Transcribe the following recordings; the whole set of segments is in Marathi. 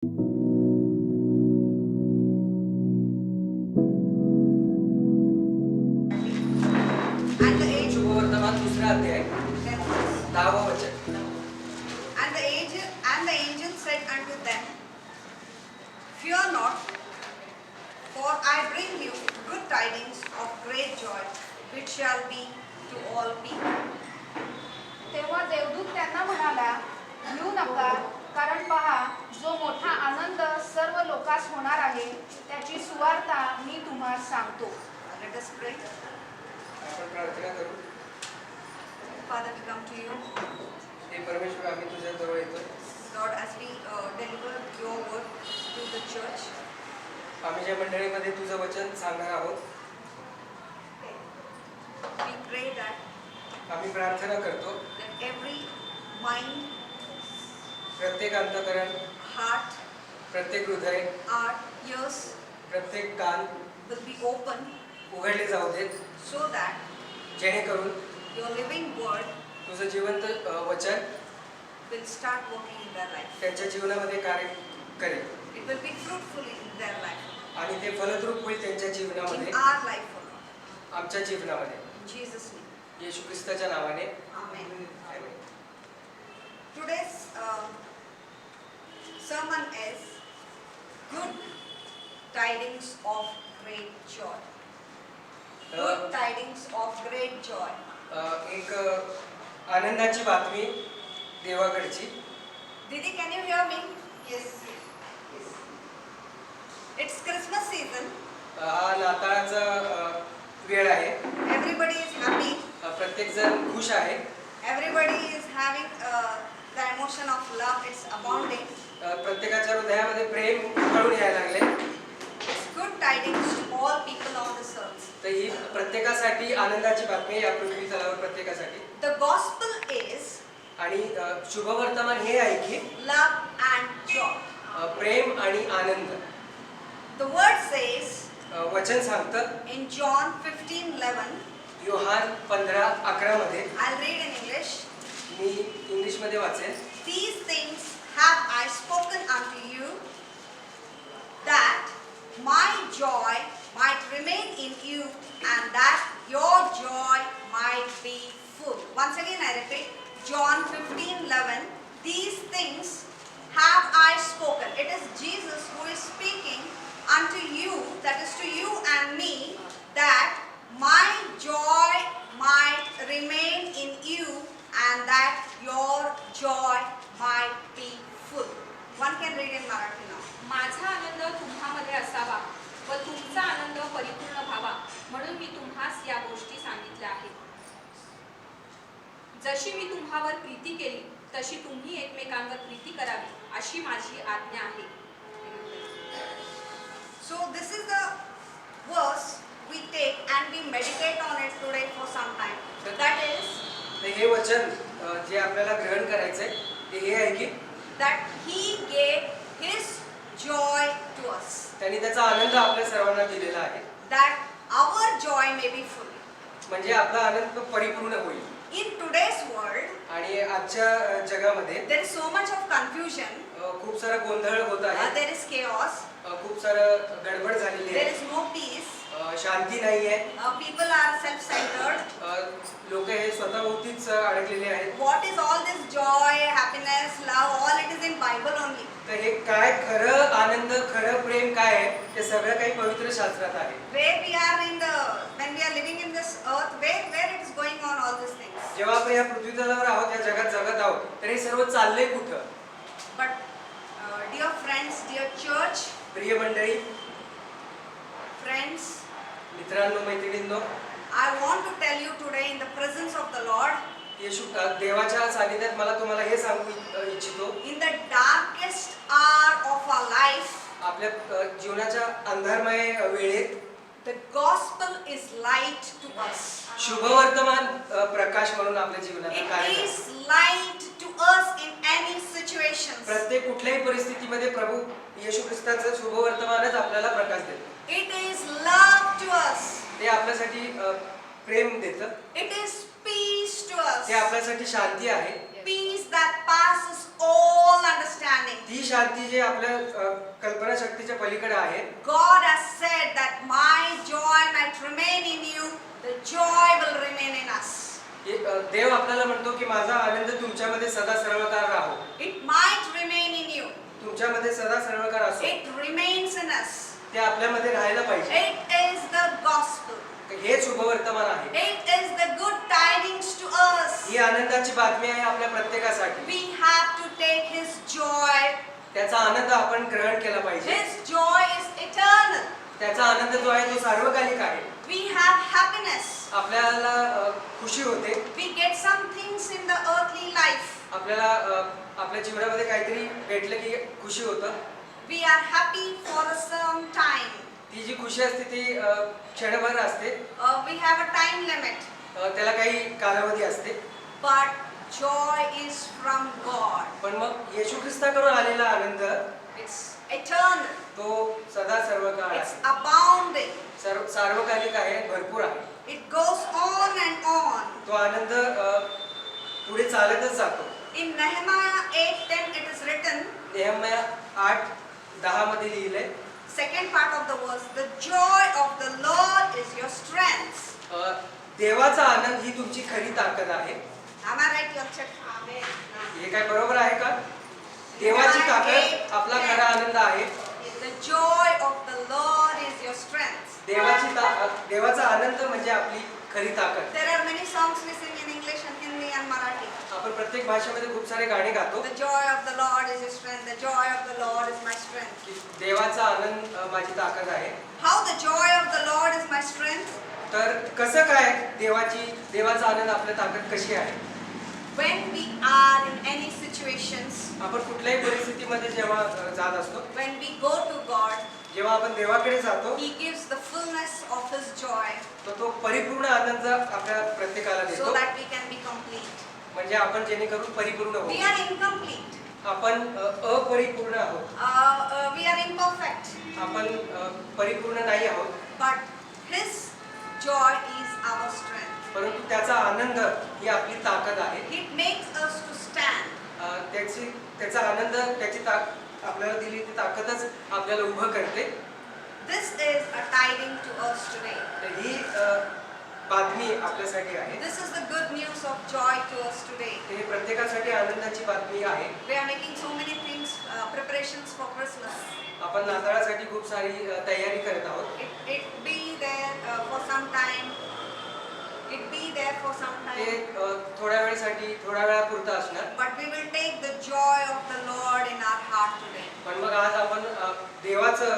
शुभवर्तमान दुसरा अध्याय 10वा वचन. And the angel said unto them, Fear not, for I bring you good tidings of great joy, which shall be to all people. तेव्हा देवदूत त्यांना म्हणाला, भिऊ नका, कारण पहा, जो मोठा आनंद सर्व लोकांस होणार आहे, त्याची सुवार्ता मी तुम्हाला सांगतो. Let us pray. आपण प्रार्थना करू. Father, we come to you. हे परमेश्वर, आम्ही तुझ्या जवळ येतो. Lord, as we deliver your word to the church, आम्ही ज्या मंडळीमध्ये तुझं वचन सांगणार आहोत, we pray that आम्ही प्रार्थना करतो every mind, प्रत्येक अंतःकरण, heart, प्रत्येक हृदय, heart, ears प्रत्येक कान will be open, उघडले जाऊ देत, so that जेणेकरून your living word तुझं जिवंत वचन will start working in their life. त्यांच्या जीवनामध्ये कार्य करेल It will be fruitful in their life, आणि ते फलद्रूप होईल त्यांच्या in जीवनामध्ये, our life, O Lord. आमच्या जीवनामध्ये. In Jesus' name. येशू ख्रिस्ताच्या नावाने Amen. Amen. Today's sermon is Good Tidings of Great Joy. Good Tidings of Great Joy. एक आनंदाची बातमी देवाकडची. Didi, can you hear me? Yes. It's Christmas season. हा नाताळाचा वेळ आहे. Everybody is happy. प्रत्येक जण खुश आहे. Everybody is having the emotion of love. It's abounding. प्रत्येकाच्या हृदयामध्ये प्रेम उफाळून यायला लागले. It's good tidings to all people on this earth. तर ही प्रत्येकासाठी आनंदाची बातमी आहे, या पृथ्वी तलावर प्रत्येकासाठी. The gospel is आणि शुभवर्तमान हे आहे की love and joy. प्रेम आणि आनंद. The word says वचन सांगतं in John 15:11. योहान 15:11 मध्ये. I'll read in English. Me English मध्ये वाचेन. These things have I spoken unto you, that my joy might remain in you, and that your joy might be full. Once again I repeat, John 15:11. These things have I spoken. It is Jesus who is speaking unto you, that is to you and me, that my joy might remain in you, and that your joy might be full. One can read in Marathi now. माझा आनंद तुम्हामध्ये असावा व तुमचा आनंद परिपूर्ण व्हावा, म्हणून मी तुम्हास या गोष्टी सांगितल्या आहेत. जशी मी तुम्हावर प्रीती केली, तशी तुम्ही एकमेकांवर प्रीती करावी, अशी माझी आज्ञा आहे. So this is the verse we take and we meditate on it today for some time. That is हे वचन जे आपल्याला ग्रहण करायचंय ते हे आहे की that he gave his joy to us, त्यांनी त्याचा आनंद आपल्या सर्वांना दिलेला आहे, that our joy may be full. म्हणजे आपला आनंद परिपूर्ण होईल. In today's world, आणि आजच्या जगामध्ये there is so much of confusion, खूप सारा गोंधळ होत आहे, there is chaos, खूप सारं गडबड झालेली there आहे, is no peace, शांती नाही आहे, people are self-centered. लोक हे स्वतःभोवतीच अडकलेले आहेत. What is all this joy, happiness, love? All it is in Bible only. तर हे काय खरं आनंद, खरं प्रेम काय आहे, ते सगळं काही पवित्र शास्त्रात आहे. Where we are when we are living in this earth, where it is going on all these things. जेव्हा आपण या पृथ्वी तलावर आहोत, या जगात जगत आहोत, तर हे सर्व चाललंय कुठं? But dear friends, dear church, प्रिय मंडळी, friends, मित्रांनो, मैत्रिणींनो, I want to tell you today in the presence of the Lord, येशू देवाच्या सानिध्यात मला तुम्हाला हे सांगू इच्छितो, in the darkest hour of our life, आपल्या जीवनाच्या अंधारमय वेळेत the gospel is light to us. शुभवर्तमान प्रकाश म्हणून आपल्या जीवनात It कार्य is करतो. light to us in any situations. प्रत्येक कुठल्याही परिस्थितीमध्ये प्रभू येशू ख्रिस्ताचं शुभवर्तमानच आपल्याला प्रकाश देतो. It is love to us. ते आपल्यासाठी प्रेम देतं. It is peace to us. ते आपल्यासाठी शांती आहे. Peace that passes all understanding. ती शांती जे आपल्या कल्पनाशक्तीच्या पलीकडे आहे. God has said that my joy might remain in you, the joy will remain in us. देव आपल्याला म्हणतो की माझा आनंद तुमच्यामध्ये सदा सर्वकाळ राहो. It might remain in you. तुमच्यामध्ये सदा सर्वकाळ असो. It remains in us. ते आपल्यामध्ये राहायला पाहिजे. It is the gospel. हे शुभवर्तमान आहे. It is the good tidings to us. ही आनंदाची बातमी आहे आपल्या प्रत्येकासाठी. We have to take His joy. त्याचा आनंद आपण ग्रहण केला पाहिजे. His joy is eternal. त्याचा आनंद जो आहे तो सार्वकालिक आहे. We have happiness. आपल्याला खुशी होते. We get some things in the earthly life. आपल्याला आपल्या जीवनामध्ये काहीतरी भेटलं की खुशी होतं. We are happy for a some time. ती जी खुशी असते ती क्षणभर असते. We have a time limit. त्याला काही कालावधी असते. But joy is from God. पण मग येशू ख्रिस्ताकडून आलेला आनंद It's eternal. तो सदा सर्वकाळ It's आहे. abounding. सार्वकालिक आहे, भरपूर आहे. It goes on and on. तो आनंद पुढे चालतच जातो. In Nehemiah 8:10 it is written, नेहम्या 8:10 मध्ये लिहिलंय, second part of the verse, the joy of the Lord is your strength. देवाचा आनंद ही तुमची खरी ताकद आहे. Am I right? Your check. Amen. हे काय बरोबर आहे का? देवाची ताकद आपला खरा आनंद आहे. The joy of the Lord is your strength. देवाचा आनंद म्हणजे आपली खरी ताकद. There are many songs we sing in English and Hindi and Marathi. आपण प्रत्येक भाषेमध्ये खूप सारे गाणे गातो. The joy of the Lord is your strength. The joy of the Lord is my strength. देवाचा आनंद माझी ताकद आहे. How the joy of the Lord is my strength? तर कसं काय देवाचा आनंद आपल्या ताकद कशी आहे? When we are in any situations, आपण कुठल्याही परिस्थितीमध्ये जेव्हा जात असतो, when we go to God, जेव्हा आपण देवाकडे जातो, He gives the fullness of His joy तर तो परिपूर्ण आनंद आपल्या प्रत्येकाला so देतो. that we can be complete. म्हणजे आपण जेणेकरून परिपूर्ण We होऊ. are incomplete. आपण अपरिपूर्ण आहोत. We are imperfect. आपण परिपूर्ण नाही आहोत. But His joy is our strength. परंतु त्याचा आनंद ही आपली ताकद आहे. It makes us to stand. त्याचा आनंद आपल्याला दिली ती ताकदच आपल्याला उभं करते. This is a tiding to us today. तर ही बातमी आपल्यासाठी आहे. This is the good news of joy to us today. हे प्रत्येकासाठी आनंदाची बातमी आहे. We are making so many things, preparations for Christmas. आपण नाताळासाठी खूप सारी तयारी करत आहोत. It be there for some time. It be there for some ते time. थोड्या वेळापुरतं असणार. But we will take the joy of the Lord in our heart today. पण मग आज आपण देवाचं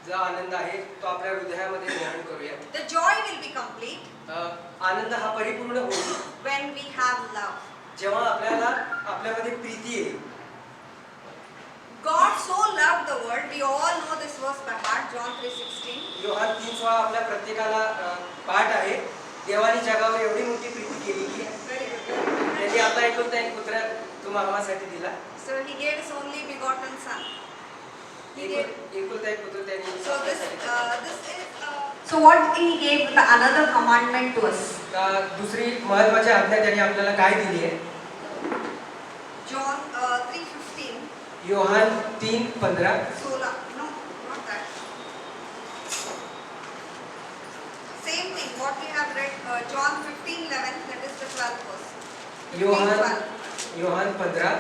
जो आनंद आहे तो आपल्या हृदयामध्ये निर्माण करूया. The joy will be complete आनंद हा परिपूर्ण होईल when we have love. जेव्हा आपल्यामध्ये प्रीती येईल. God so loved the world. We all know this verse by heart, John 3:16. Yohan 3:16 आपल्या प्रत्येकाला पाठ आहे. देवाने जगावर एवढी मोठी प्रीती केली की त्यांनी आपला एकुलता एक पुत्र तुम्हा आम्हासाठी दिला. So He gave His only begotten Son. He gave. एकुलता एक पुत्र त्यांनी So आपल्यासाठी this is. So what He gave the another commandment to us. दुसरी महत्त्वाची आज्ञा त्यांनी आपल्याला काय दिली आहे? John 3:15. Yohan 3:15. No, not that. Same thing. What we have read, John 15:11. That is the 12th verse. Yohan 15.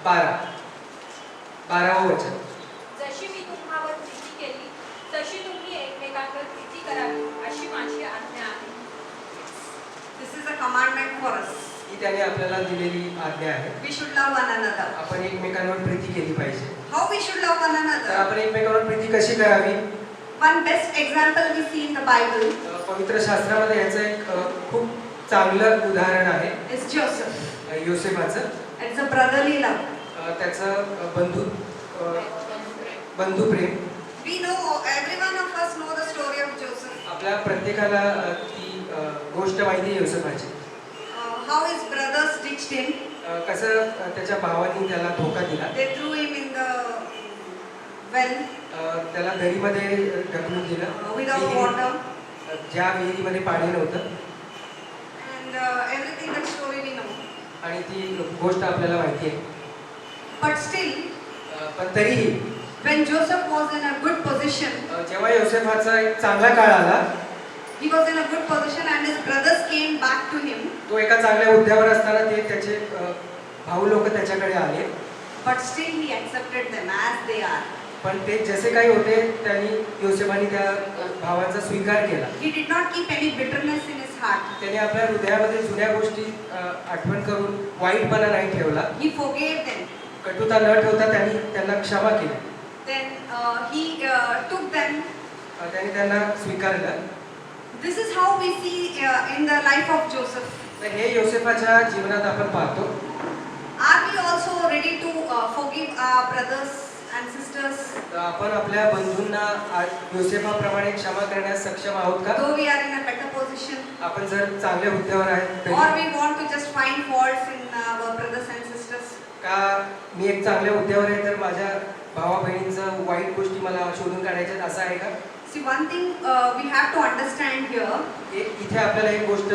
12. 12 वचन. जशी मी तुम्हावर प्रीती केली तशी तुम्ही एकमेकांवर प्रीती करावी अशी माझी आज्ञा आहे. This is a commandment for us. ही त्याने आपल्याला दिलेली आज्ञा आहे. We should love one another. आपण एकमेकांवर प्रीती केली पाहिजे. How we should love one तर another? आपण एकमेकांवर प्रीती कशी करावी? One best example we see in the Bible पवित्र शास्त्रामध्ये याचं एक खूप चांगलं उदाहरण आहे. is Joseph. योसेफाचं. It's a brotherly love. त्याचं बंधू प्रेम. We know, every one of us know the story of Joseph. आपल्या प्रत्येकाला ती गोष्ट माहिती आहे योसेफाची. How his brothers ditched him. कसं त्याच्या भावांनी त्याला धोका दिला. They threw him in the well. त्याला दरीमध्ये ढकलून दिलं. Without water. ज्या विहिरीमध्ये पाणी नव्हतं. And everything that story we know. आणि ती गोष्ट आपल्याला माहिती आहे. But still, पण तरीही when Joseph was in a good position, जेव्हा योसेफाचा एक चांगला काळ आला, he was in a good position and his brothers came back to him. तो एका चांगल्या हुद्द्यावर असताना ते त्याचे भाऊ लोक त्याच्याकडे आले. But still he accepted them as they are. पण ते जसे काही होते त्यांनी योसेफाने त्या भावांचा स्वीकार केला. He did not keep any bitterness in his heart. त्याने आपल्या हृदयामध्ये जुन्या गोष्टी आठवण करून वाईटपणा नाही ठेवला. He forgave them. कटुता न ठेवता त्यांनी त्यांना क्षमा केली. Then he took them. त्यांनी त्यांना स्वीकारलं. This is how we see in the life of Joseph. तर हे योसेफाच्या जीवनात आपण पाहतो. Are we also ready to forgive our brothers and sisters? तर आपण आपल्या बंधूंना योसेफाप्रमाणे क्षमा करण्यास सक्षम आहोत का? Though we are in a better position, आपण जर चांगल्या हुद्द्यावर आहेत or तरी we want to just find faults in our brothers and sisters. का मी एक चांगल्या हुद्द्यावर आहे तर माझ्या भावा बहिणींचं वाईट गोष्टी मला शोधून काढायच्यात असं आहे का? See, one thing we have to understand here, इथे आपल्याला एक गोष्ट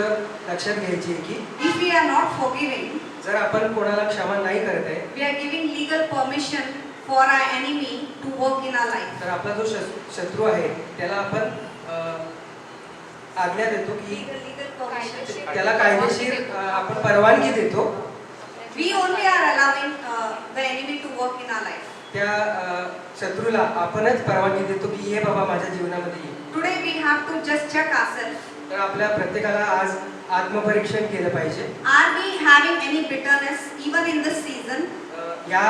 लक्षात घ्यायची आहे की if we are not forgiving, जर आपण कोणाला क्षमा नाही करत आहे we are giving legal permission for our enemy to work in our life. तर आपला जो शत्रू आहे त्याला आपण आज्ञा देतो की Legal permission. त्याला कायदेशीर आपण परवानगी देतो. We only are allowing the enemy to work in our life. त्या शत्रूला आपणच परवानगी देतो की हे बाबा माझ्या जीवनामध्ये ये. Today we have to just check ourselves. तर आपल्या प्रत्येकाला आज आत्मपरीक्षण केलं पाहिजे. Are we having any bitterness even in this season? या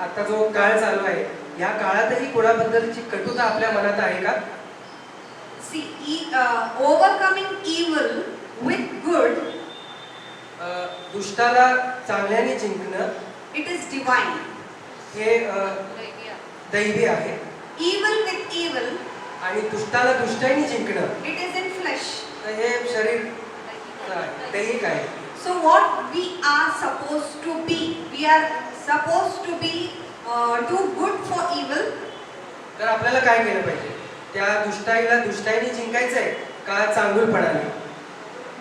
आता जो काळ चालू आहे या काळातही कोणाबद्दलची कटुता आपल्या मनात आहे का? See, overcoming evil with good, दुष्टाला चांगल्याने जिंकणं it is divine. हे दैवी आहे. Evil with evil, आणि दुष्टाला दुष्टाने जिंकणं it is in flesh. तर हे शरीर दैहिक आहे. So what we are supposed to be? We are supposed to be do good for evil. तर आपल्याला काय केलं पाहिजे? त्या दुष्टाईला दुष्टाईने जिंकायचं आहे का चांगुलपणाने?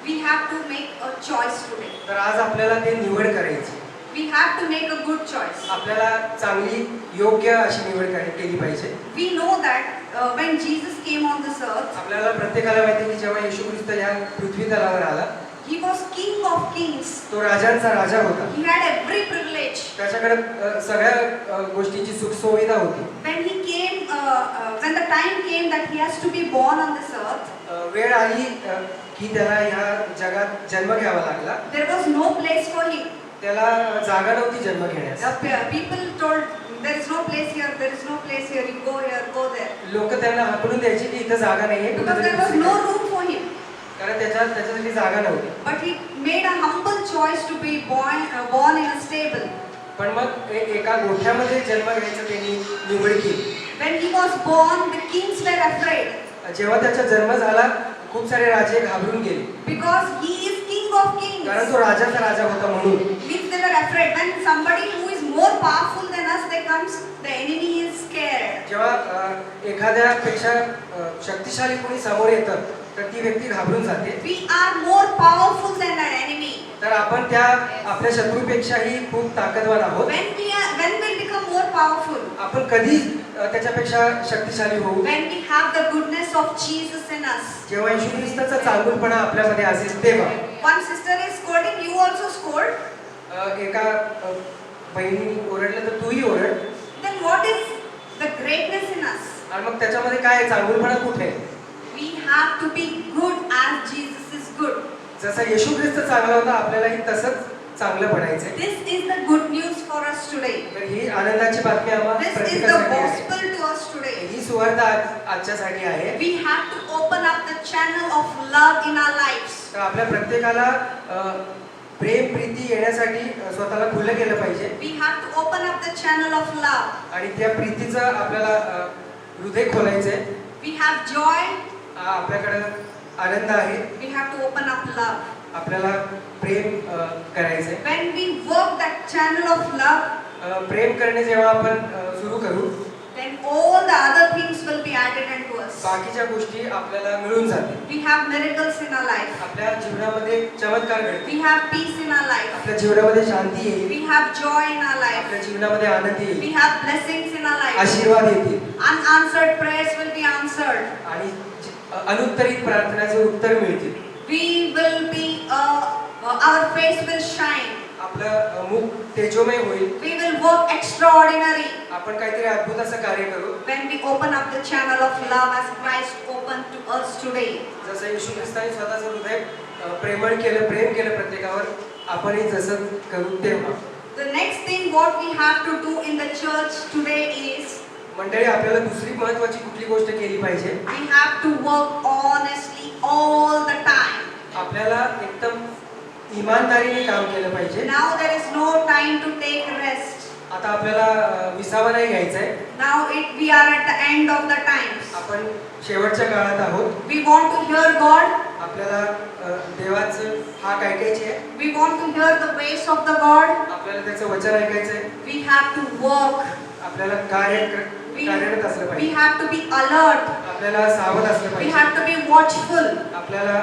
We have to make a choice today. तर आज आपल्याला ते निवड करायची. We have to make a good choice. आपल्याला चांगली योग्य अशी निवड केली पाहिजे. We know that when Jesus came on this earth, आपल्याला प्रत्येकाला माहिती आहे की जेव्हा येशू ख्रिस्त या पृथ्वी तलावर आला he was King of Kings. तो राजांचा राजा होता. He had every privilege. त्याच्याकडे सगळ्या गोष्टीची सुखसुविधा होती. When he came, when the time came that he has to be born on this earth, वेळ आली की त्याला ह्या जगात जन्म घ्यावा लागला. there was no place for him. त्याला जागा नव्हती जन्म घेण्यास. People told, there is no place here, there is no place here, you go here, go there. लोक त्यांना हाकलून द्यायचे की इथं जागा नाहीये. Because there was no room for him. कारण त्याच्यासाठी जागा नव्हती. But he made a humble choice to be born in a stable. पण मग एका गोठ्यामध्ये जन्म घ्यायचं त्यांनी निवड केली. When he was born, the kings were afraid. जेव्हा त्याचा जन्म झाला खूप सारे राजे घाबरून गेले. Because he is king of kings. कारण तो राजाचा राजा होता म्हणून. Means they were afraid. When somebody who is more powerful than us, they comes, the enemy is scared. जेव्हा एखाद्यापेक्षा शक्तिशाली कोणी समोर येतं तर ती व्यक्ती घाबरून जाते. We are more powerful than our enemy. तर आपण त्या आपल्या शत्रूपेक्षाही खूप ताकदवान आहोत. When we'll become more powerful? आपण कधी त्याच्यापेक्षा शक्तिशाली होऊ? When we have the goodness of Jesus in us. जेव्हा येशू ख्रिस्ताचा चांगुलपणा आपल्यामध्ये असेल तेव्हा. One sister is scolding, you also scold. एका बहिणीने ओरडलं तर तूही ओरड. Then what is the greatness in us? आणि मग त्याच्यामध्ये काय चांगुलपणा कुठे आहे? We have to be good as Jesus is good. जसा येशू ख्रिस्त चांगला होता आपल्यालाही तसंच चांगलं बनायचंय. This is the good news for us today. तर ही आनंदाची बातमी आम्हाला This is the प्रत्येकासाठी आहे. gospel to us today. ही सुवार्ता आजच्यासाठी आहे. We have to open up the channel of love in our lives. तर आपल्या प्रत्येकाला प्रेम प्रीती येण्यासाठी स्वतःला खुलं केलं पाहिजे. We have to open up the channel of love. आणि त्या प्रीतीचं आपल्याला हृदय खोलायचंय. We have joy. आपल्याकडे आनंद आहे. We have to open up love. आपल्याला प्रेम करायचंय. When we work that channel of love, प्रेम करणे जेव्हा आपण सुरू करू then all the other things will be added unto us. बाकीच्या गोष्टी आपल्याला मिळून जातील. We have miracles in our life. आपल्या जीवनामध्ये चमत्कार घडतील. We have peace in our life. आपल्या जीवनामध्ये शांती येईल. We have joy in our life. आपल्या जीवनामध्ये आनंद येईल. We have blessings in our life. आशीर्वाद येतील. Unanswered prayers will be answered. आणि अनुत्तरित प्रार्थनाचे उत्तर मिळतील. We will be, our face will shine. आपलं मुख तेजोमय होईल. We will work extraordinary आपण काहीतरी अद्भुत असं कार्य करू. when we open up the channel of love as Christ opened to us today. जसं येशू ख्रिस्ताने स्वतःचं हृदय प्रेमळ केलं, प्रेम केलं प्रत्येकावर, आपणही जसं करू तेव्हा. The next thing what we have to do in the church today is मंडळी, आपल्याला दुसरी महत्त्वाची कुठली गोष्ट केली पाहिजे? we have to work honestly all the time. आपल्याला एकदम इमानदारीने काम केलं पाहिजे. Now there is no time to take rest. आता आपल्याला विसावा नाही घ्यायचा आहे. Now we are at the end of the times. आपण शेवटच्या काळात आहोत. We want to hear God. आपल्याला देवाचं हाक ऐकायची आहे. We want to hear the ways of the God. आपल्याला त्याचं वचन ऐकायचं आहे. We have to work. आपल्याला कार्यरत असलं We पाहिजे. have to be alert. आपल्याला सावध असलं We पाहिजे. have to be watchful. आपल्याला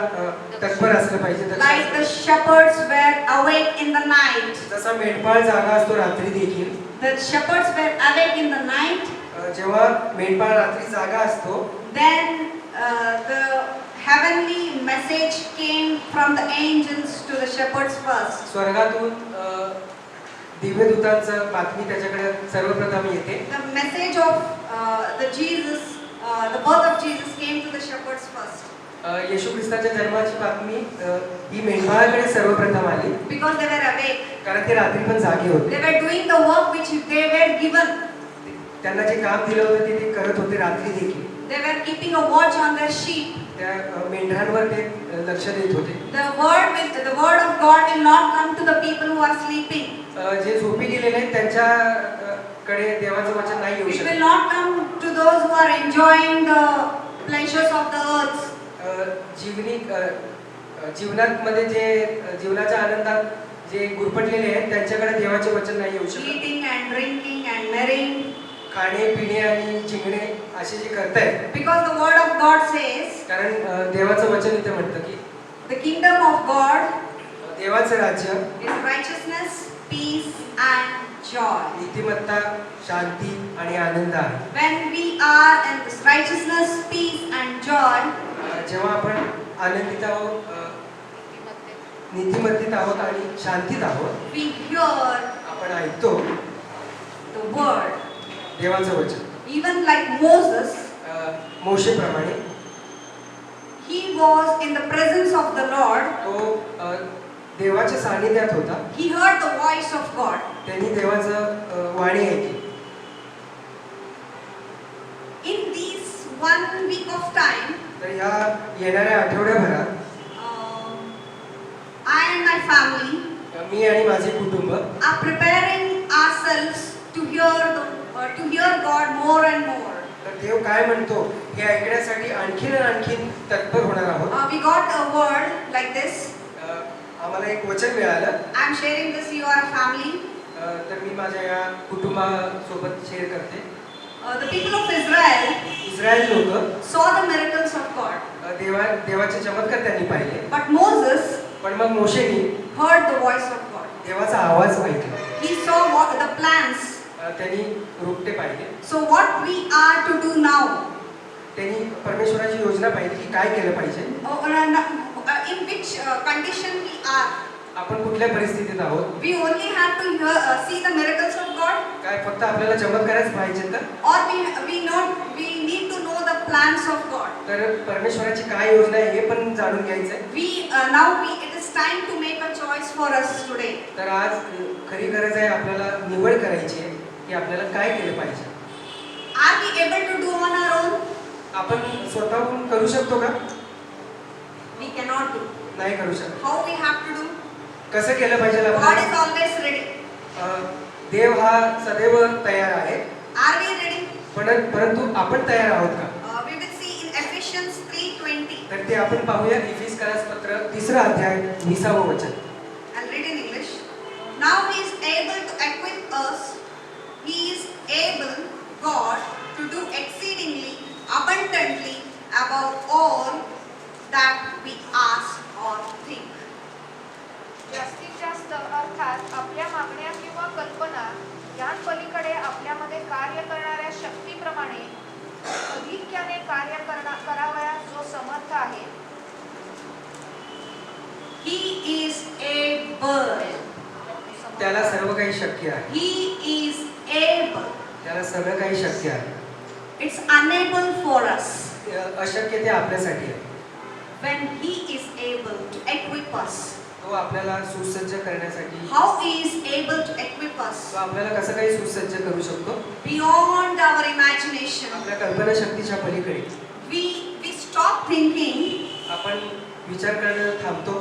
तत्पर असलं पाहिजे. Like the shepherds were awake in the night. जसा मेंढपाळ जागा असतो रात्री देखील, The shepherds were awake in the night. जेव्हा मेंढपाळ रात्री जागा असतो, Then the heavenly message came from the angels to the shepherds first. स्वर्गातून दिव्यदूतांचं बातमी त्याच्याकडे सर्वप्रथम येते. The message of the birth of Jesus came to the shepherds first. येशू ख्रिस्ताच्या जन्माची बातमी ही मेंढपाळाकडे सर्वप्रथम आली, Because they were awake. कारण ते रात्री पण जागे होते. They were doing the work which they were given. त्यांना जे काम दिलं होतं ते करत होते रात्री देखील. They were keeping a watch on their sheep. त्या मेंढरांवर ते लक्ष देत होते. The word of God will not come to the people who are sleeping. जे झोपी गेलेले आहेत त्यांच्याकडे देवाचं वचन नाही येऊ It will शकत. not come to those who are enjoying the pleasures of the earth. जीवनामध्ये जे जीवनाच्या आनंदात जे गुरफटलेले आहेत त्यांच्याकडे देवाचे वचन नाही येऊ शकत. Eating and drinking and marrying. खाणे पिणे आणि चिंगणे असे जे करतायत, Because the word of God says, कारण देवाचं वचन इथे म्हणतं की the kingdom of God देवाचं राज्य is righteousness, peace and joy. नीतिमत्ता, शांती आणि आनंद आहे. When we are in this righteousness, peace and joy, जेव्हा आपण आनंदित आहोत, नीतिमत्तेत आहोत आणि शांतीत आहोत, we hear आपण ऐकतो the word. देवाचं वचन. Even like Moses, मोशेप्रमाणे he was in the presence of the Lord. तो देवाच्या सानिध्यात होता. He heard the voice of God. त्यांनी देवाचं वाणी ऐकली. In this 1 week of time, तर ह्या येणाऱ्या आठवड्याभरात I and my family मी आणि माझे कुटुंब are preparing ourselves to hear God more and more. तर देव काय म्हणतो हे ऐकण्यासाठी आणखीन आणखीन तत्पर होणार आहोत. We got a word like this. आम्हाला एक वचन मिळालं. I am sharing this to your family. तर मी माझ्या या कुटुंबासोबत शेअर करते. The people of Israel Israel लोक saw the miracles of God. देवाचे चमत्कार त्यांनी पाहिले. But Moses पण मग मोशेनी heard the voice of God. देवाचा आवाज ऐकला. He saw the plans. त्यांनी रोपटे पाहिले. So what we are to do now? त्यांनी परमेश्वराची योजना पाहिली की काय केलं पाहिजे. In which condition we are? आपण कुठल्या परिस्थितीत आहोत. We only have to see the miracles of God. काय फक्त आपल्याला चमत्कारच पाहिजे तर? Or we need to know the plans of God. तर परमेश्वराची काय योजना आहे हे पण जाणून घ्यायचं आहे. It is time to make a choice for us today. तर आज खरी गरज आहे आपल्याला निवड करायची आहे की आपल्याला काय केलं पाहिजे. Are we able to do on our own? आपण स्वतःहून करू शकतो का? We cannot do. नाही करू शकत. How we have to do? कसं केलं पाहिजे God आपल्याला? is always ready. देव हा सदैव तयार आहे. Are we ready? परंतु आपण तयार आहोत का? We will see in Ephesians 3:20. तर ते आपण पाहूया. इफिसकरास पत्र 3 अध्याय 20 वचन. I'll read in English. Now he is able to equip us. He is able, God, पलीकडे आपल्यामध्ये कार्य करणाऱ्या शक्तीप्रमाणे अधिक्याने कार्य करावयास जो समर्थ आहे. He is able. त्याला सर्व काही शक्य आहे. He is able. त्याला सगळं काही शक्य आहे. It's unable for us. अशक्य ते आपल्यासाठी आहे. When he is able to equip us. तो आपल्याला सुसज्ज करण्यासाठी, How he is able to equip us? तो आपल्याला कसं काही सुसज्ज करू शकतो Beyond our imagination. आपल्या कल्पनाशक्तीच्या पलीकडे. We stop thinking. आपण विचार करणं थांबतो.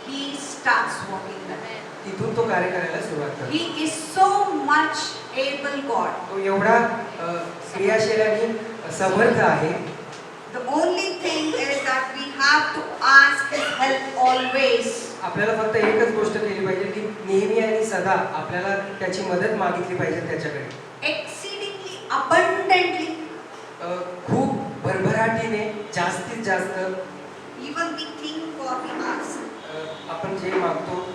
He starts walking there. तिथून तो कार्य करायला सुरुवात करतो. He is so much able God. तो एवढा क्रियाशील आणि समर्थ आहे. The only thing is that we have to ask His help always. आपल्याला फक्त एकच गोष्ट केली पाहिजे की नेहमी आणि सदा आपल्याला त्याची मदत मागितली पाहिजे त्याच्याकडे. Exceedingly abundantly. खूप भरभराटीने, जास्तीत जास्त, Even we think or we ask. आपण जे मागतो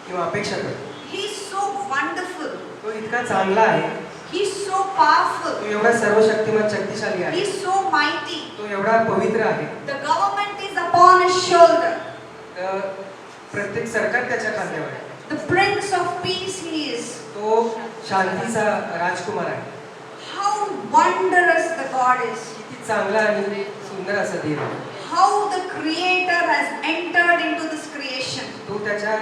किंवा अपेक्षा करतो. He is so wonderful. तो इतका चांगला आहे. He is so powerful. तो एवढा सर्वशक्तिमान, शक्तिशाली He आहे. is so mighty. तो एवढा पवित्र आहे. The government is upon his shoulder. प्रत्येक सरकार त्याच्या खांद्यावर आहे. The Prince of Peace he is. तो शांतीचा राजकुमार आहे. How wondrous the God is. किती चांगला आणि सुंदर असा देव आहे. How the Creator has entered into this creation. तो त्याच्या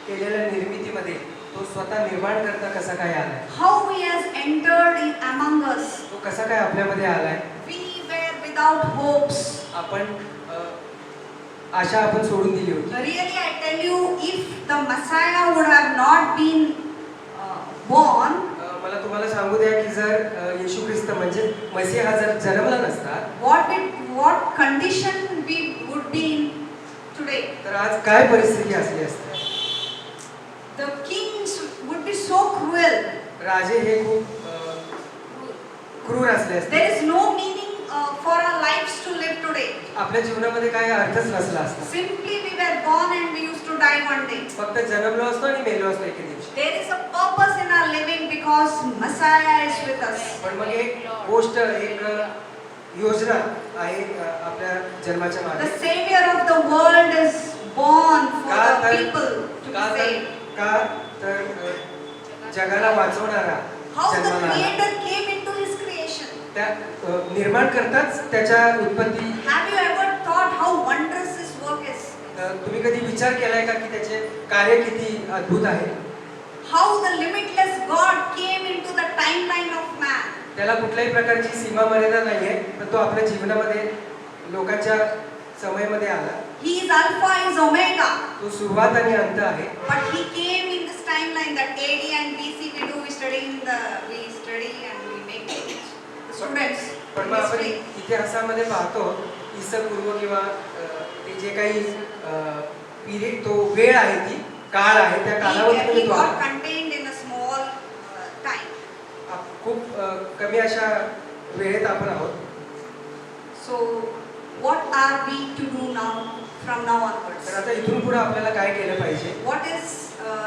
केलेल्या निर्मितीमध्ये तो स्वतः निर्माण करता कसा काय आलाय. How he has entered in among us. तो कसा काय आपल्यामध्ये आलाय. We were without hopes. आपण आशा आपण सोडून दिली होती. Really, I tell you, if the Messiah would have not been born, मला तुम्हाला सांगू द्या की जर येशू ख्रिस्त म्हणजे मसीह हा जर जन्मला नसता, what condition we would be in today. तर आज काय परिस्थिती असली असती. The kings would be so cruel. राजे हे खूप क्रूर असले असते. There is no meaning for our lives to live today. आपल्या जीवनामध्ये काही अर्थच नसला असता. Simply we were born and we used to die one day. फक्त जन्मलो असतो आणि मेलो असतो एके दिवशी. There is a purpose in our living because Messiah is with us. पण मग एक गोष्ट, एक योजना आहे आपल्या जन्माच्या The मागे. Savior of the world is born for का the तर people to be का तर saved. का तर जगाला वाचवणारा How the जन्माला आला. Creator came into His creation. त्या निर्माण करताच त्याच्या उत्पत्ती. Have you ever thought how wondrous His work is? तुम्ही कधी विचार केलाय का की त्याचे कार्य किती अद्भुत आहे. How the limitless God came into the timeline of man. त्याला कुठल्याही प्रकारची सीमा मर्यादा नाहीये, पण तो आपल्या जीवनामध्ये लोकांच्या समयमध्ये आला. He is Alpha, he is Omega. तो सुरुवात आणि अंत आहे. But He came in this timeline that AD and BC we study and we make the students. पण मग आपण history. इतिहासामध्ये पाहतो ईसा पूर्व किंवा ते जे काही पिरियड, तो वेळ आहे, ती काळ आहे, त्या He कालावधीमध्ये तो got आला. contained in a small time. खूप कमी अशा वेळेत आपण आहोत. So what are we to do now from now तर onwards? आता इथून पुढे आपल्याला काय केलं पाहिजे. What is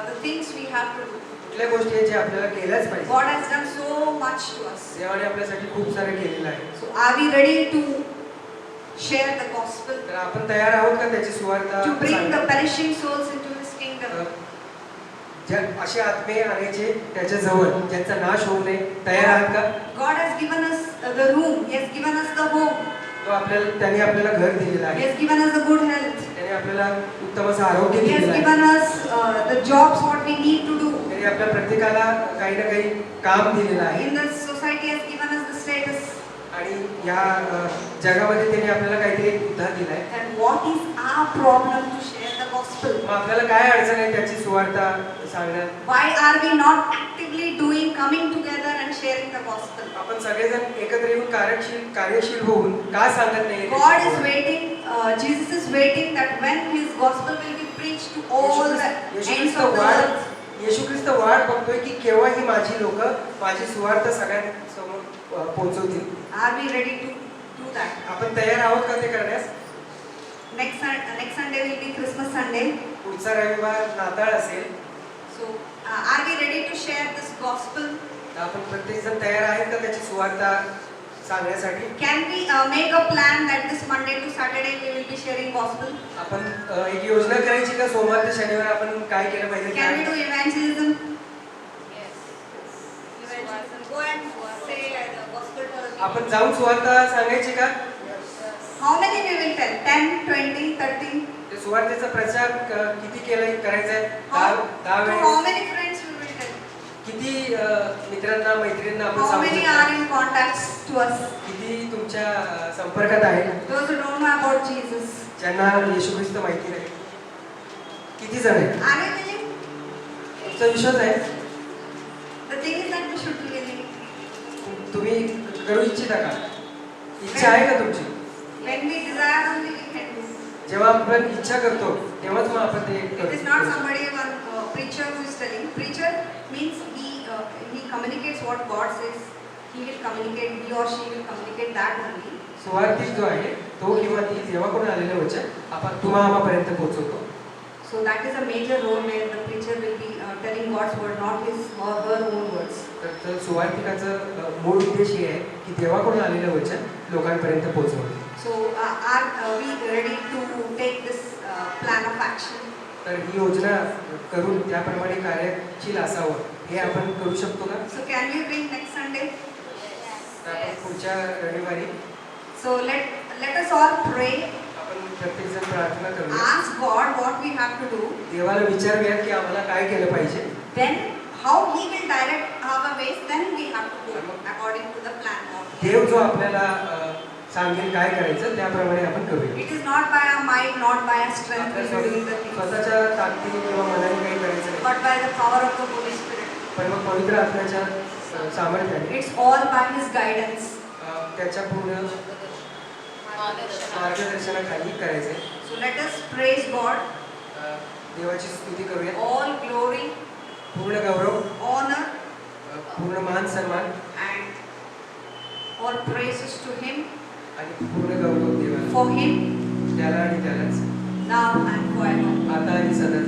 the things we have to do? कुठल्या गोष्टी आहेत जे आपल्याला केल्याच पाहिजे. God has done so much to us. देवाने आपल्यासाठी खूप सारे केलेलं आहे. So are we ready to share the gospel? तर आपण तयार आहोत का त्याची सुवार्ता To bring the सांगायला? perishing souls into His kingdom? असे आत्मे आणायचे त्याच्या जवळ, ज्यांचा नाश होऊ नये. तयार आहात का. God has given us the room. He has given us the home. तो आपल्याला, त्याने आपल्याला घर दिलेलं He आहे. has given us the good health. त्याने आपल्याला उत्तम असं आरोग्य He has दिलेलं आहे. given us the jobs what we need to do. त्याने आपल्या प्रत्येकाला काही ना काही काम दिलेलं आहे. In the society has given us the status. आणि या जगामध्ये त्याने आपल्याला काहीतरी उद्धा दिलाय. And what is our problem to share the gospel? मग आपल्याला काय अडचण आहे त्याची सुवार्ता सांगण्यात. Why are we not actively coming together and sharing the gospel? आपण सगळेजण एकत्र येऊन कार्यशील होऊन का सांगत नाही. God is waiting, Jesus is waiting that when His gospel will be preached to all the ends of the earth. येशू ख्रिस्त वाट बघतोय की केव्हा ही माझी लोक माझी सुवार्ता सगळ्यांसमोर पोहोचवतील. Are we ready to do that? आपण तयार आहोत का ते करण्यास. Next Sunday will be Christmas Sunday. पुढचा रविवार नाताळ असेल. So Are we ready to share this gospel? तर आपण प्रत्येक जण तयार आहेत का त्याची सुवार्ता सांगण्यासाठी? Can we make a plan that this Monday to Saturday we will be sharing gospel? आपण एक योजना करायची का सोमवार ते शनिवार आपण काय केलं पाहिजे? Can we do evangelism? Yes. Evangelism. Go and say the gospel to the people. आपण जाऊन सुवार्ता सांगायची का? How many we will tell? 10, 20, 30? ते सुवार्तेचा प्रचार किती करायचा आहे? How, 10 to how वेळेस. many friends we will tell? किती मित्रांना मैत्रिणींना आपण How सांगू many शकतो? are in contacts to us? किती तुमच्या संपर्कात आहेत Those who don't know about Jesus. ज्यांना येशू ख्रिस्त माहिती नाही? किती जण आहेत? Are you willing? तुमचा विश्वास आहे? The thing is that we should be willing. तुम्ही करू इच्छिता का? इच्छा आहे का तुमची? When we desire only we can do. जेव्हा आपण इच्छा करतो तेव्हाच मग आपण ते It is not somebody, one preacher who is telling. Preacher means he communicates what God says. He will communicate, he or she will communicate that only. सुवार्तिक जो आहे तो किंवा ती देवाकडून आलेलं वचन आपण तुम्हा आम्हापर्यंत पोहोचवतो. So that is a major role where the preacher will be telling God's word, not his or her own words. तर सुवार्तिकाचं मूळ उद्देश हे आहे की देवाकडून आलेलं वचन लोकांपर्यंत पोहोचवणे. So are we ready to take this plan of action? तर ही योजना करून त्याप्रमाणे कार्यशील असावं हे आपण करू शकतो का? So can we bring next Sunday? तर आपण पुढच्या रविवारी So let us all pray. आपण प्रत्येक जण प्रार्थना करूया. Ask God what we have to do. देवाला विचारूया की आम्हाला काय केलं पाहिजे. Then how he will direct our ways, then we have to do according to the plan of God. देव जो आपल्याला सांगेल काय करायचं त्याप्रमाणे आपण करूया. It is not by our might, not by our strength we आपल्या are doing the things, स्वतःच्या ताकदीने किंवा मनाने काही करायचं नाही. but by the power of the Holy Spirit. पण मग पवित्र आत्म्याच्या सामर्थ्याने It's all by His guidance. त्याच्या पूर्ण मार्गदर्शनाखाली करायचंय. So let us praise God. देवाची स्तुती करूया. All glory, पूर्ण गौरव, honor, पूर्ण मान सन्मान and all praises to Him, आणि पूर्ण गौरव देवाला for Him, त्याला आणि त्यालाच now and forever. आता आणि सदा